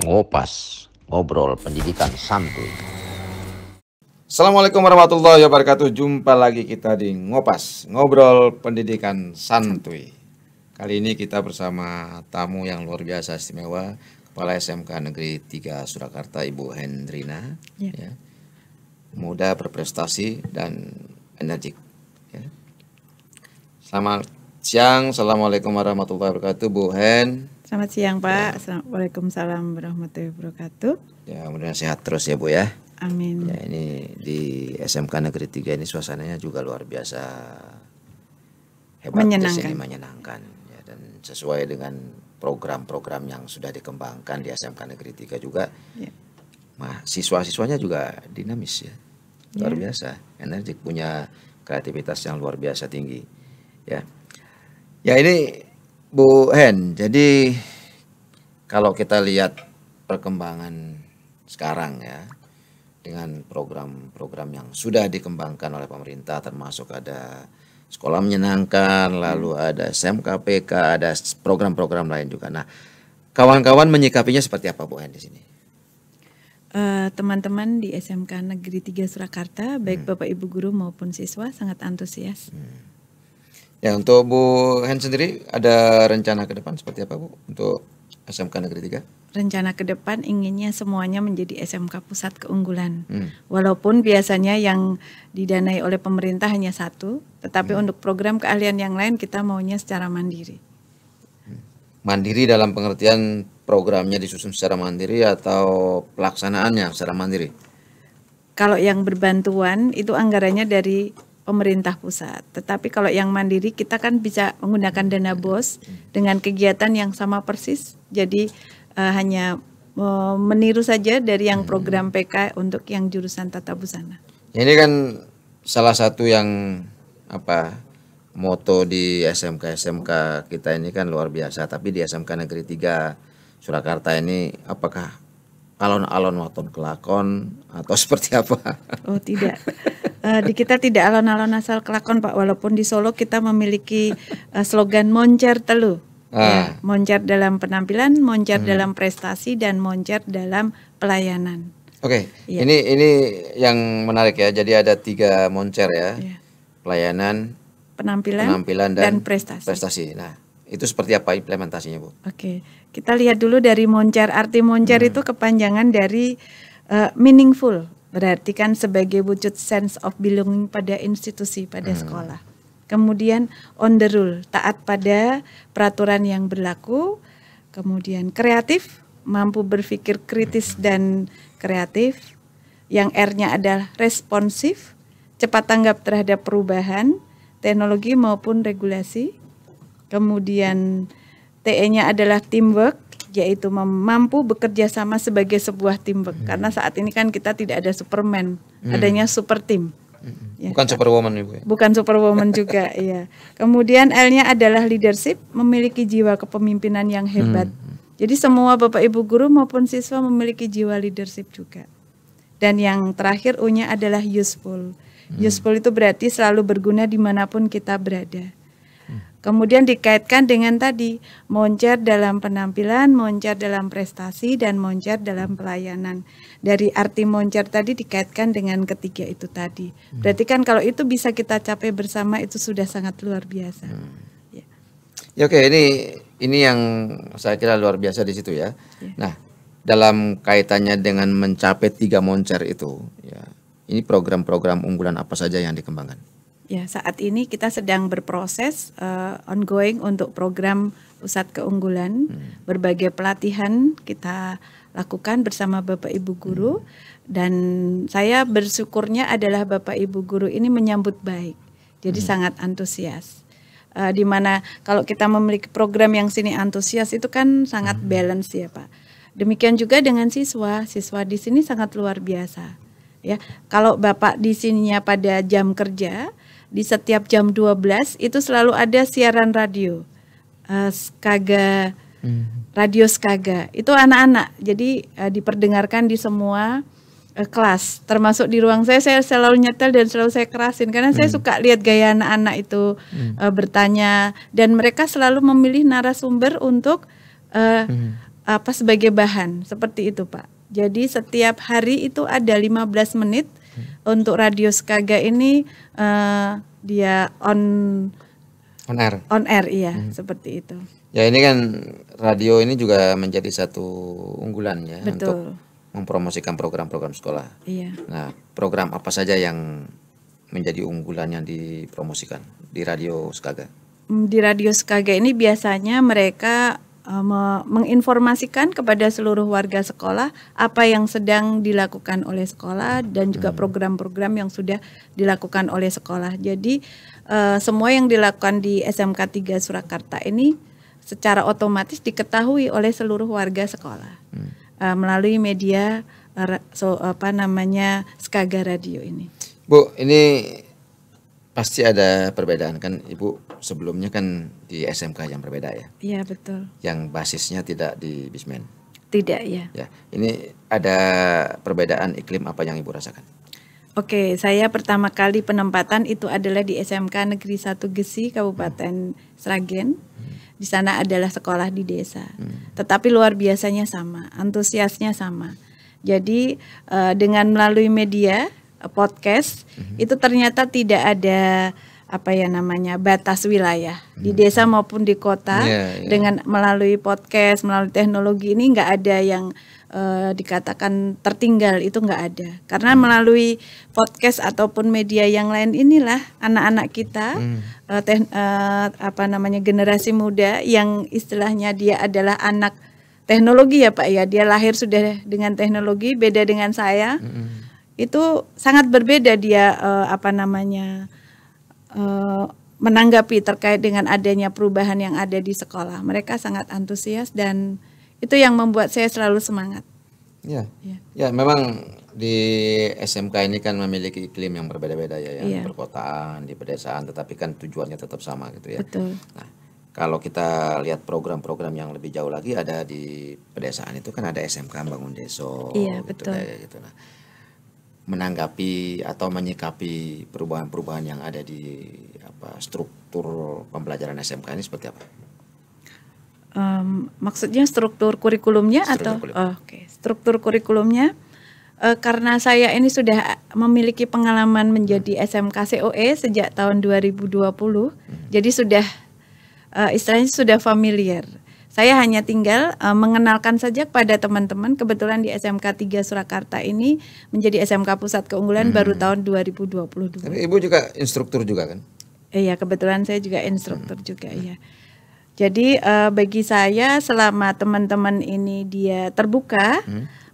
Ngopas, ngobrol pendidikan santuy. Assalamualaikum warahmatullahi wabarakatuh. Jumpa lagi kita di Ngopas, ngobrol pendidikan santuy. Kali ini kita bersama tamu yang luar biasa istimewa, Kepala SMK Negeri 3 Surakarta, Ibu Hendrina. Ya. Muda, berprestasi, dan energik. Ya. Selamat siang, Assalamualaikum warahmatullahi wabarakatuh, Bu Hen. Selamat siang Pak, Waalaikumsalam warahmatullahi wabarakatuh. Ya, mudah-mudahan sehat terus ya Bu ya. Amin. Ya, ini di SMK Negeri 3 ini suasananya juga luar biasa hebat, menyenangkan ya, dan sesuai dengan program-program yang sudah dikembangkan di SMK Negeri 3 juga. Ya. Siswa-siswanya juga dinamis ya. Luar biasa, energik, punya kreativitas yang luar biasa tinggi. Ya. Ya, ini Bu Hen, jadi kalau kita lihat perkembangan sekarang ya, dengan program-program yang sudah dikembangkan oleh pemerintah, termasuk ada sekolah menyenangkan, lalu ada SMKPK, ada program-program lain juga. Nah, kawan-kawan menyikapinya seperti apa Bu Hen di sini? Teman-teman di SMK Negeri 3 Surakarta, baik Bapak Ibu guru maupun siswa sangat antusias. Ya, untuk Bu Hen sendiri ada rencana ke depan seperti apa Bu untuk SMK Negeri 3? Rencana ke depan inginnya semuanya menjadi SMK pusat keunggulan. Walaupun biasanya yang didanai oleh pemerintah hanya satu, tetapi untuk program keahlian yang lain kita maunya secara mandiri. Mandiri dalam pengertian programnya disusun secara mandiri atau pelaksanaannya secara mandiri? Kalau yang berbantuan itu anggarannya dari pemerintah pusat. Tetapi kalau yang mandiri kita kan bisa menggunakan dana BOS dengan kegiatan yang sama persis. Jadi hanya meniru saja dari yang program PK untuk yang jurusan tata busana. Ini kan salah satu yang moto di SMK kita ini kan luar biasa. Tapi di SMK Negeri 3 Surakarta ini apakah alon-alon waton kelakon atau seperti apa? Oh tidak. Di kita tidak alon-alon asal kelakon Pak, walaupun di Solo kita memiliki slogan moncer telu. Ya, moncer dalam penampilan, moncer dalam prestasi, dan moncer dalam pelayanan. Oke, ya. Ini yang menarik ya. Jadi ada 3 moncer ya. Pelayanan, penampilan dan prestasi. Nah, itu seperti apa implementasinya Bu? Oke, kita lihat dulu dari moncer. Arti moncer itu kepanjangan dari meaningful. Berarti kan sebagai wujud sense of belonging pada institusi, pada sekolah. Kemudian on the rule, taat pada peraturan yang berlaku. Kemudian kreatif, mampu berpikir kritis dan kreatif. Yang R-nya adalah responsif, cepat tanggap terhadap perubahan, teknologi maupun regulasi. Kemudian TE-nya adalah teamwork, yaitu mampu bekerja sama sebagai sebuah teamwork. Karena saat ini kan kita tidak ada Superman, adanya super team. Ya. Bukan superwoman Ibu ya? Bukan superwoman juga, ya. Kemudian L-nya adalah leadership, memiliki jiwa kepemimpinan yang hebat. Jadi semua Bapak Ibu guru maupun siswa memiliki jiwa leadership juga. Dan yang terakhir U-nya adalah useful. Useful itu berarti selalu berguna dimanapun kita berada. Kemudian dikaitkan dengan tadi, moncer dalam penampilan, moncer dalam prestasi, dan moncer dalam pelayanan. Dari arti moncer tadi dikaitkan dengan ketiga itu tadi. Berarti kan kalau itu bisa kita capai bersama itu sudah sangat luar biasa. Ya, oke, ini yang saya kira luar biasa di situ ya. Nah, dalam kaitannya dengan mencapai 3 moncer itu, ya, ini program-program unggulan apa saja yang dikembangkan? Ya, saat ini kita sedang berproses ongoing untuk program pusat keunggulan. Berbagai pelatihan kita lakukan bersama Bapak Ibu guru, dan saya bersyukurnya adalah Bapak Ibu guru ini menyambut baik. Jadi sangat antusias. Di mana kalau kita memiliki program yang sini antusias itu kan sangat balance ya Pak. Demikian juga dengan siswa di sini sangat luar biasa. Ya, kalau Bapak di sininya pada jam kerja, di setiap jam 12 itu selalu ada siaran radio Skaga, radio Skaga. Itu anak-anak, jadi diperdengarkan di semua kelas, termasuk di ruang saya selalu nyetel dan selalu saya kerasin karena saya suka lihat gaya anak-anak itu bertanya, dan mereka selalu memilih narasumber untuk sebagai bahan seperti itu Pak. Jadi setiap hari itu ada 15 menit untuk Radio Skaga ini dia on air iya seperti itu. Ya ini kan radio ini juga menjadi satu unggulan ya. Betul. Untuk mempromosikan program-program sekolah. Iya. Nah, program apa saja yang menjadi unggulan yang dipromosikan di Radio Skaga? Di Radio Skaga ini biasanya mereka menginformasikan kepada seluruh warga sekolah apa yang sedang dilakukan oleh sekolah dan juga program-program yang sudah dilakukan oleh sekolah. Jadi semua yang dilakukan di SMK 3 Surakarta ini secara otomatis diketahui oleh seluruh warga sekolah melalui media Skaga Radio ini. Bu, ini pasti ada perbedaan kan, Ibu sebelumnya kan di SMK yang berbeda ya? Iya betul. Yang basisnya tidak di Bismen? Tidak ya. Ya, ini ada perbedaan iklim apa yang Ibu rasakan? Oke, saya pertama kali penempatan itu adalah di SMK Negeri 1 Gesi, Kabupaten Sragen. Di sana adalah sekolah di desa. Tetapi luar biasanya sama, antusiasnya sama. Jadi dengan melalui media podcast itu ternyata tidak ada batas wilayah di desa maupun di kota. Dengan melalui podcast, melalui teknologi ini nggak ada yang dikatakan tertinggal, itu nggak ada. Karena melalui podcast ataupun media yang lain inilah anak-anak kita generasi muda yang istilahnya dia adalah anak teknologi ya Pak ya. Dia lahir sudah dengan teknologi, beda dengan saya. Itu sangat berbeda dia menanggapi terkait dengan adanya perubahan yang ada di sekolah. Mereka sangat antusias dan itu yang membuat saya selalu semangat. Ya memang di SMK ini kan memiliki iklim yang berbeda-beda ya, yang perkotaan, di pedesaan, tetapi kan tujuannya tetap sama gitu ya. Betul. Nah, kalau kita lihat program-program yang lebih jauh lagi ada di pedesaan itu kan ada SMK Bangun Deso. Iya, gitu, betul. Gitu. Nah, menanggapi atau menyikapi perubahan-perubahan yang ada di struktur pembelajaran SMK ini seperti apa? Maksudnya struktur kurikulumnya struktur kurikulumnya karena saya ini sudah memiliki pengalaman menjadi SMK COE sejak tahun 2020, jadi sudah istilahnya sudah familiar. Saya hanya tinggal mengenalkan saja kepada teman-teman. Kebetulan di SMK 3 Surakarta ini menjadi SMK Pusat Keunggulan baru tahun 2022. Tapi Ibu juga instruktur juga kan? Iya, kebetulan saya juga instruktur juga ya. Jadi bagi saya selama teman-teman ini dia terbuka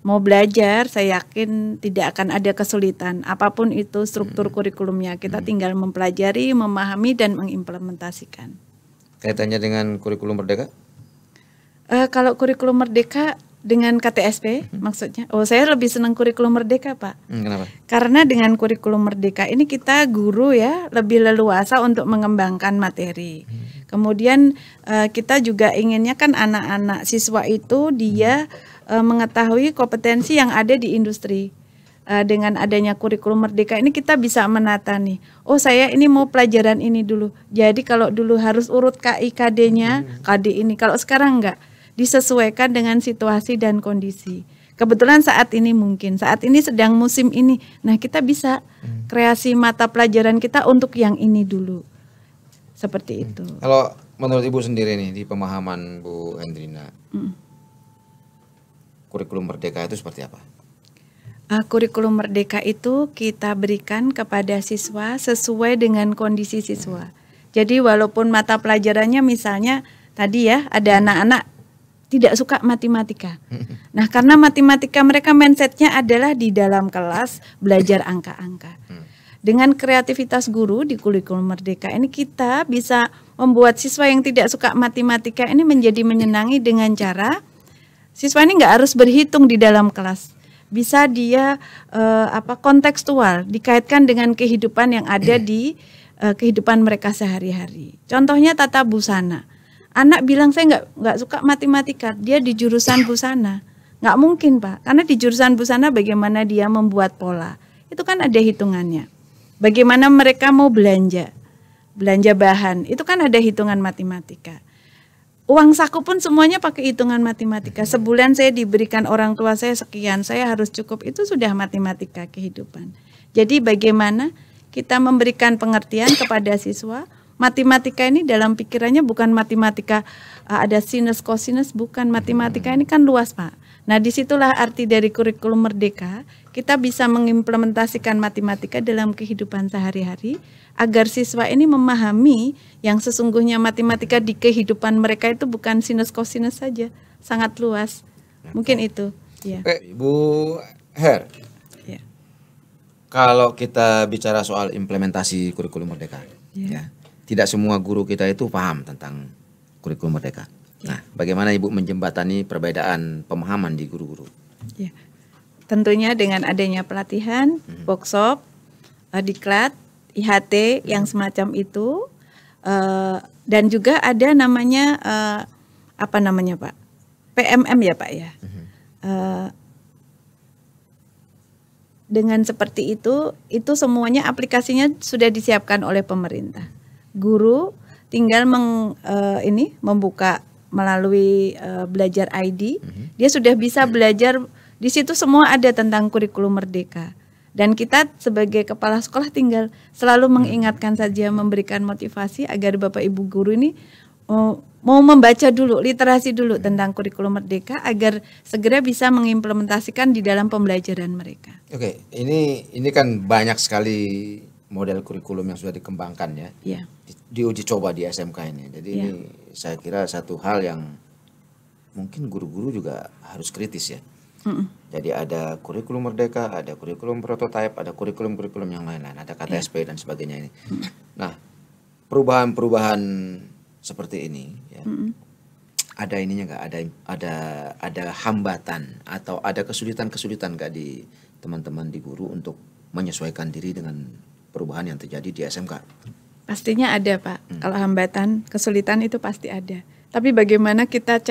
mau belajar, saya yakin tidak akan ada kesulitan. Apapun itu struktur kurikulumnya, kita tinggal mempelajari, memahami dan mengimplementasikan. Kaitannya dengan kurikulum Merdeka? Kalau kurikulum Merdeka dengan KTSP maksudnya, saya lebih senang kurikulum Merdeka Pak. Kenapa? Karena dengan kurikulum Merdeka ini kita guru ya lebih leluasa untuk mengembangkan materi. Kemudian kita juga inginnya kan anak-anak siswa itu dia mengetahui kompetensi yang ada di industri. Dengan adanya kurikulum Merdeka ini kita bisa menata nih. Oh saya ini mau pelajaran ini dulu. Jadi kalau dulu harus urut KI KD-nya, KD ini. Kalau sekarang enggak, disesuaikan dengan situasi dan kondisi. Kebetulan saat ini sedang musim ini. Nah kita bisa kreasi mata pelajaran kita untuk yang ini dulu. Seperti itu. Kalau menurut Ibu sendiri nih di pemahaman Bu Hendrina, kurikulum Merdeka itu seperti apa? Kurikulum Merdeka itu kita berikan kepada siswa sesuai dengan kondisi siswa. Jadi walaupun mata pelajarannya misalnya tadi ya ada anak-anak tidak suka matematika. Nah karena matematika mereka mindsetnya adalah di dalam kelas belajar angka-angka. Dengan kreativitas guru di kurikulum Merdeka ini kita bisa membuat siswa yang tidak suka matematika ini menjadi menyenangi dengan cara siswa ini nggak harus berhitung di dalam kelas. Bisa dia kontekstual dikaitkan dengan kehidupan yang ada di kehidupan mereka sehari-hari. Contohnya tata busana. Anak bilang saya nggak suka matematika, dia di jurusan busana. Nggak mungkin Pak, karena di jurusan busana bagaimana dia membuat pola. Itu kan ada hitungannya. Bagaimana mereka mau belanja bahan, itu kan ada hitungan matematika. uang saku pun semuanya pakai hitungan matematika. Sebulan saya diberikan orang tua saya sekian, saya harus cukup, itu sudah matematika kehidupan. Jadi bagaimana kita memberikan pengertian kepada siswa, matematika ini dalam pikirannya bukan matematika ada sinus kosinus, bukan. Matematika ini kan luas, Pak. Nah, disitulah arti dari kurikulum merdeka. Kita bisa mengimplementasikan matematika dalam kehidupan sehari-hari agar siswa ini memahami yang sesungguhnya matematika di kehidupan mereka itu bukan sinus kosinus saja, sangat luas. Mungkin itu. Ya. Ibu Her, Ya. kalau kita bicara soal implementasi kurikulum merdeka, ya, tidak semua guru kita itu paham tentang kurikulum merdeka. Nah, bagaimana Ibu menjembatani perbedaan pemahaman di guru-guru? Ya. Tentunya dengan adanya pelatihan, workshop, diklat, IHT yang semacam itu, dan juga ada namanya apa namanya Pak, PMM ya Pak ya. Dengan seperti itu semuanya aplikasinya sudah disiapkan oleh pemerintah. Guru tinggal membuka melalui belajar ID, dia sudah bisa belajar di situ, semua ada tentang kurikulum merdeka. Dan kita sebagai kepala sekolah tinggal selalu mengingatkan saja, memberikan motivasi agar Bapak Ibu guru ini mau membaca dulu, literasi dulu tentang kurikulum merdeka agar segera bisa mengimplementasikan di dalam pembelajaran mereka. Oke, ini kan banyak sekali model kurikulum yang sudah dikembangkan ya. Ya. Diuji coba di SMK ini. Jadi ini saya kira satu hal yang mungkin guru-guru juga harus kritis ya. Jadi ada kurikulum merdeka, ada kurikulum prototipe, ada kurikulum-kurikulum yang lain-lain, ada KTSP dan sebagainya ini. Nah, perubahan-perubahan seperti ini ya. Ada ininya nggak? Ada hambatan atau ada kesulitan-kesulitan nggak di teman-teman di guru untuk menyesuaikan diri dengan perubahan yang terjadi di SMK? Pastinya ada Pak. Kalau hambatan, kesulitan itu pasti ada. Tapi bagaimana kita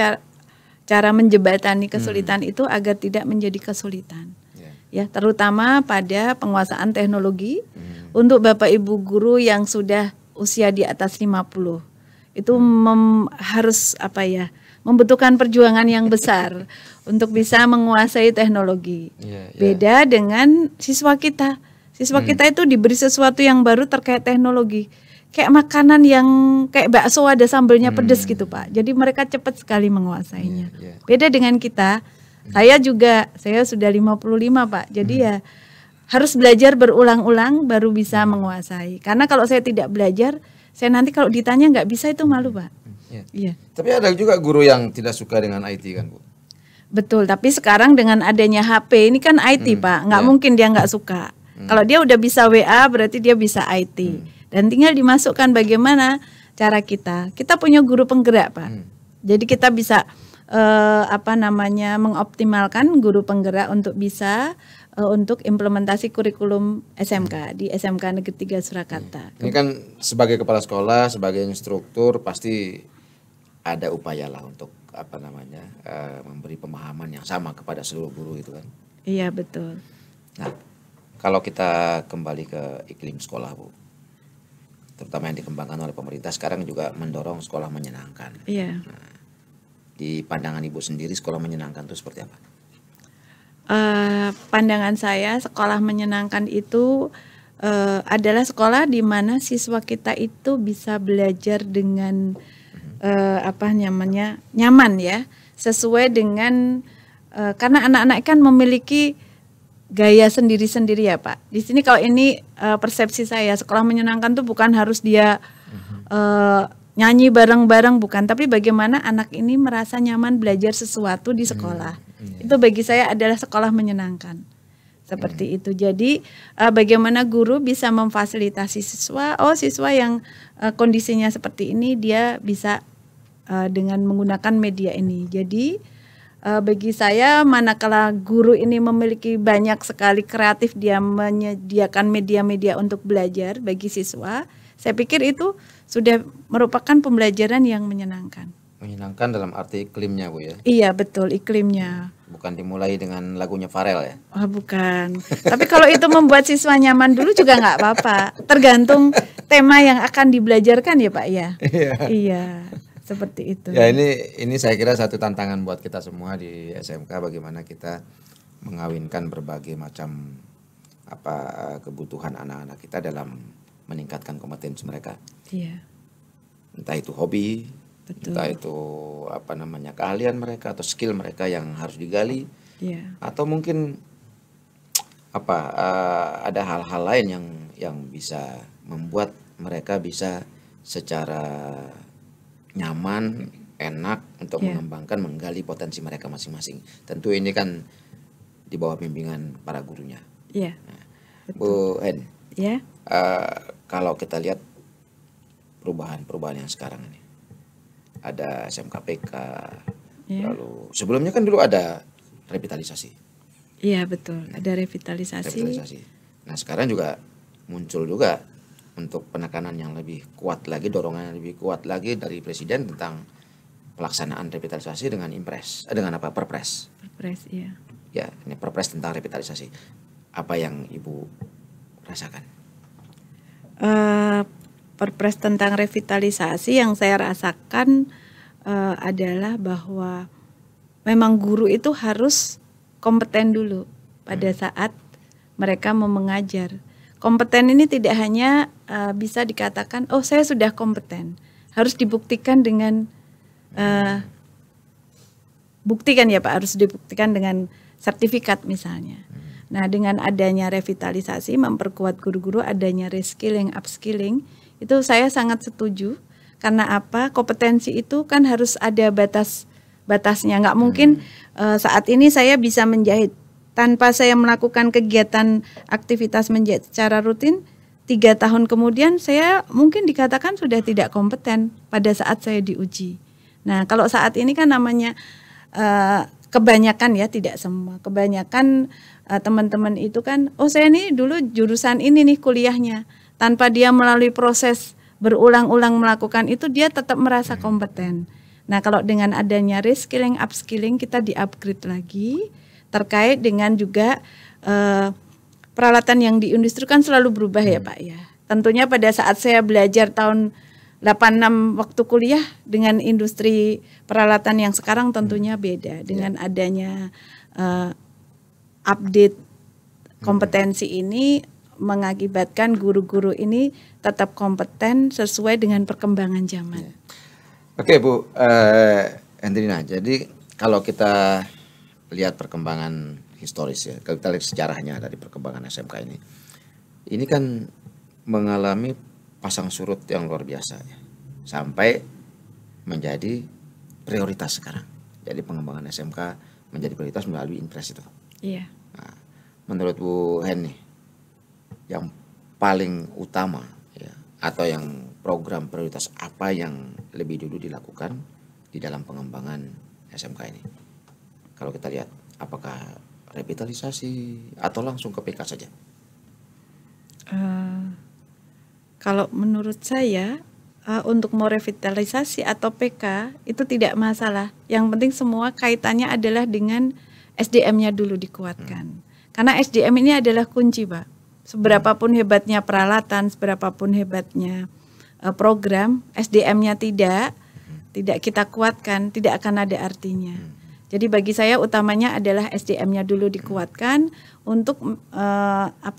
cara menjembatani kesulitan itu agar tidak menjadi kesulitan. Ya, terutama pada penguasaan teknologi untuk Bapak Ibu guru yang sudah usia di atas 50. Itu harus membutuhkan perjuangan yang besar untuk bisa menguasai teknologi. Beda dengan siswa kita. Siswa kita itu diberi sesuatu yang baru terkait teknologi. Kayak makanan yang kayak bakso ada sambelnya pedes gitu Pak. Jadi mereka cepat sekali menguasainya. Beda dengan kita. Saya sudah 55 Pak. Jadi ya harus belajar berulang-ulang baru bisa menguasai. Karena kalau saya tidak belajar, saya nanti kalau ditanya nggak bisa itu malu Pak. Iya. Tapi ada juga guru yang tidak suka dengan IT kan Bu? Betul, tapi sekarang dengan adanya HP ini kan IT Pak. Nggak mungkin dia nggak suka. Kalau dia udah bisa WA berarti dia bisa IT. Dan tinggal dimasukkan bagaimana cara kita. Kita punya guru penggerak Pak. Jadi kita bisa mengoptimalkan guru penggerak untuk bisa untuk implementasi kurikulum SMK di SMK Negeri 3 Surakarta. Ini kan sebagai kepala sekolah, sebagai instruktur pasti ada upaya lah untuk memberi pemahaman yang sama kepada seluruh guru itu kan. Iya betul. Nah, kalau kita kembali ke iklim sekolah Bu, terutama yang dikembangkan oleh pemerintah sekarang juga mendorong sekolah menyenangkan. Iya. Nah, di pandangan Ibu sendiri sekolah menyenangkan itu seperti apa? Pandangan saya sekolah menyenangkan itu adalah sekolah di mana siswa kita itu bisa belajar dengan nyaman ya, sesuai dengan karena anak-anak kan memiliki gaya sendiri-sendiri ya Pak. Di sini kalau ini persepsi saya, sekolah menyenangkan tuh bukan harus dia nyanyi bareng-bareng, bukan, tapi bagaimana anak ini merasa nyaman belajar sesuatu di sekolah. Itu bagi saya adalah sekolah menyenangkan. Seperti itu. Jadi bagaimana guru bisa memfasilitasi siswa, siswa yang kondisinya seperti ini dia bisa dengan menggunakan media ini. Jadi bagi saya manakala guru ini memiliki banyak sekali kreatif, dia menyediakan media-media untuk belajar bagi siswa, saya pikir itu sudah merupakan pembelajaran yang menyenangkan. Menyenangkan dalam arti iklimnya Bu ya? Iya betul, iklimnya. Bukan dimulai dengan lagunya Pharrell ya? Bukan. Tapi kalau itu membuat siswa nyaman dulu juga nggak apa-apa. Tergantung tema yang akan dibelajarkan ya Pak ya. Iya. seperti itu. Ya ini saya kira satu tantangan buat kita semua di SMK, bagaimana kita mengawinkan berbagai macam kebutuhan anak-anak kita dalam meningkatkan kompetensi mereka. Iya. Entah itu hobi, betul. Entah itu keahlian mereka atau skill mereka yang harus digali. Iya. Atau mungkin ada hal-hal lain yang bisa membuat mereka bisa secara nyaman, enak untuk mengembangkan, menggali potensi mereka masing-masing. Tentu ini kan di bawah bimbingan para gurunya. Iya. Nah, Bu Hen, ya. Kalau kita lihat perubahan yang sekarang ini, ada SMKPK, lalu sebelumnya kan dulu ada revitalisasi. Iya betul, ada revitalisasi. Nah sekarang juga muncul juga untuk penekanan yang lebih kuat lagi, dorongan yang lebih kuat lagi dari Presiden tentang pelaksanaan revitalisasi dengan Perpres. Perpres, iya. Ya, ini Perpres tentang revitalisasi. Apa yang Ibu rasakan? Perpres tentang revitalisasi yang saya rasakan adalah bahwa memang guru itu harus kompeten dulu pada saat mereka mau mengajar. Kompeten ini tidak hanya bisa dikatakan, oh saya sudah kompeten. Harus dibuktikan dengan buktikan ya Pak, harus dibuktikan dengan sertifikat misalnya. Nah dengan adanya revitalisasi, memperkuat guru-guru, adanya reskilling, upskilling, itu saya sangat setuju. Karena apa? Kompetensi itu kan harus ada batasnya. Nggak mungkin saat ini saya bisa menjahit tanpa saya melakukan kegiatan aktivitas menjahit secara rutin. 3 tahun kemudian saya mungkin dikatakan sudah tidak kompeten pada saat saya diuji. Nah kalau saat ini kan namanya kebanyakan ya, tidak semua, kebanyakan teman-teman itu kan, oh saya ini dulu jurusan ini nih kuliahnya, tanpa dia melalui proses berulang-ulang melakukan itu dia tetap merasa kompeten. Nah kalau dengan adanya reskilling, upskilling, kita di-upgrade lagi terkait dengan juga peralatan yang di industri kan selalu berubah ya Pak ya. Tentunya pada saat saya belajar tahun 86 waktu kuliah dengan industri peralatan yang sekarang tentunya beda. Dengan adanya update kompetensi ini mengakibatkan guru-guru ini tetap kompeten sesuai dengan perkembangan zaman. Oke Bu Hendrina, jadi kalau kita lihat perkembangan historis ya, kalau kita lihat sejarahnya dari perkembangan SMK ini kan mengalami pasang surut yang luar biasa ya, sampai menjadi prioritas sekarang. Jadi pengembangan SMK menjadi prioritas melalui Impres itu. Iya. Nah, menurut Bu Hen nih, yang paling utama ya, atau yang program prioritas apa yang lebih dulu dilakukan di dalam pengembangan SMK ini? Kalau kita lihat, apakah revitalisasi atau langsung ke PK saja? Kalau menurut saya untuk mau revitalisasi atau PK itu tidak masalah. Yang penting semua kaitannya adalah dengan SDM-nya dulu dikuatkan. Karena SDM ini adalah kunci Pak. Seberapapun hebatnya peralatan, seberapapun hebatnya program, SDM-nya tidak kita kuatkan, tidak akan ada artinya. Jadi bagi saya utamanya adalah SDM-nya dulu dikuatkan untuk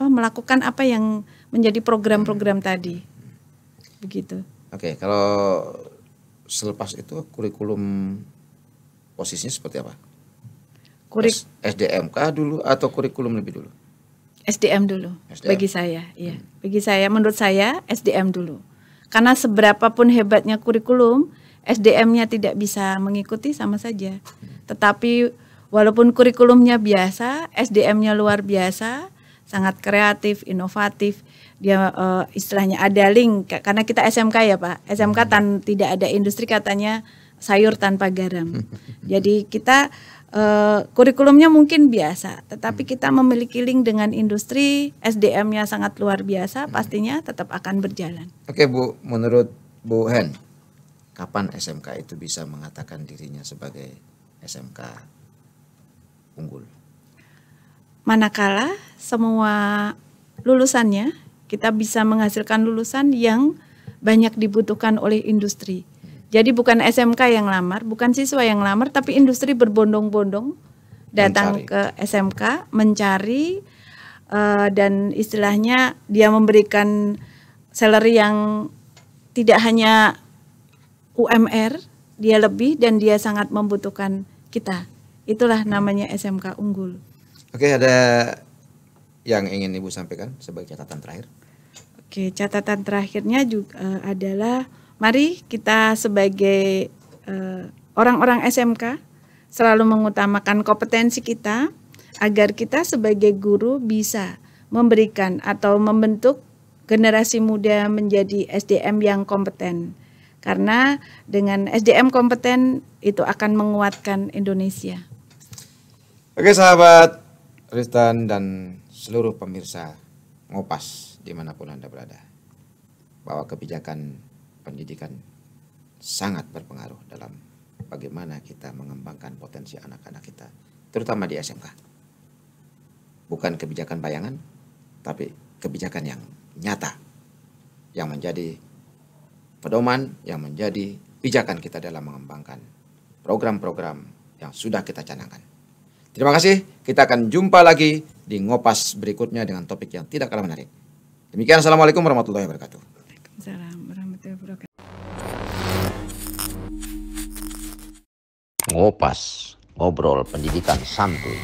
melakukan apa yang menjadi program-program tadi. Begitu. Oke, kalau selepas itu kurikulum posisinya seperti apa? SDMK dulu atau kurikulum lebih dulu? SDM dulu. Bagi saya, iya. Bagi saya, menurut saya SDM dulu. Karena seberapapun hebatnya kurikulum, SDM-nya tidak bisa mengikuti sama saja. Tetapi walaupun kurikulumnya biasa, SDM-nya luar biasa, sangat kreatif, inovatif. Dia istilahnya ada link, karena kita SMK ya Pak. SMK tidak ada industri, katanya sayur tanpa garam. Jadi kita kurikulumnya mungkin biasa, tetapi kita memiliki link dengan industri, SDM-nya sangat luar biasa, pastinya tetap akan berjalan. Oke Bu, menurut Bu Hen, kapan SMK itu bisa mengatakan dirinya sebagai SMK unggul? Manakala semua lulusannya, kita bisa menghasilkan lulusan yang banyak dibutuhkan oleh industri. Jadi bukan SMK yang lamar, bukan siswa yang lamar, tapi industri berbondong-bondong datang ke SMK mencari dan istilahnya dia memberikan salary yang tidak hanya UMR, dia lebih dan dia sangat membutuhkan kita. Itulah namanya SMK unggul. Oke, ada yang ingin Ibu sampaikan sebagai catatan terakhir? Oke, catatan terakhirnya juga adalah mari kita sebagai orang-orang SMK selalu mengutamakan kompetensi kita agar kita sebagai guru bisa memberikan atau membentuk generasi muda menjadi SDM yang kompeten. Karena dengan SDM kompeten itu akan menguatkan Indonesia. Oke sahabat Ristan dan seluruh pemirsa Ngopas dimanapun Anda berada, bahwa kebijakan pendidikan sangat berpengaruh dalam bagaimana kita mengembangkan potensi anak-anak kita, terutama di SMK. Bukan kebijakan bayangan, tapi kebijakan yang nyata, yang menjadi pedoman, yang menjadi pijakan kita dalam mengembangkan program-program yang sudah kita canangkan. Terima kasih, kita akan jumpa lagi di Ngopas berikutnya dengan topik yang tidak kalah menarik. Demikian, Assalamualaikum warahmatullahi wabarakatuh. Waalaikumsalam warahmatullahi wabarakatuh. Ngopas, ngobrol pendidikan santuy.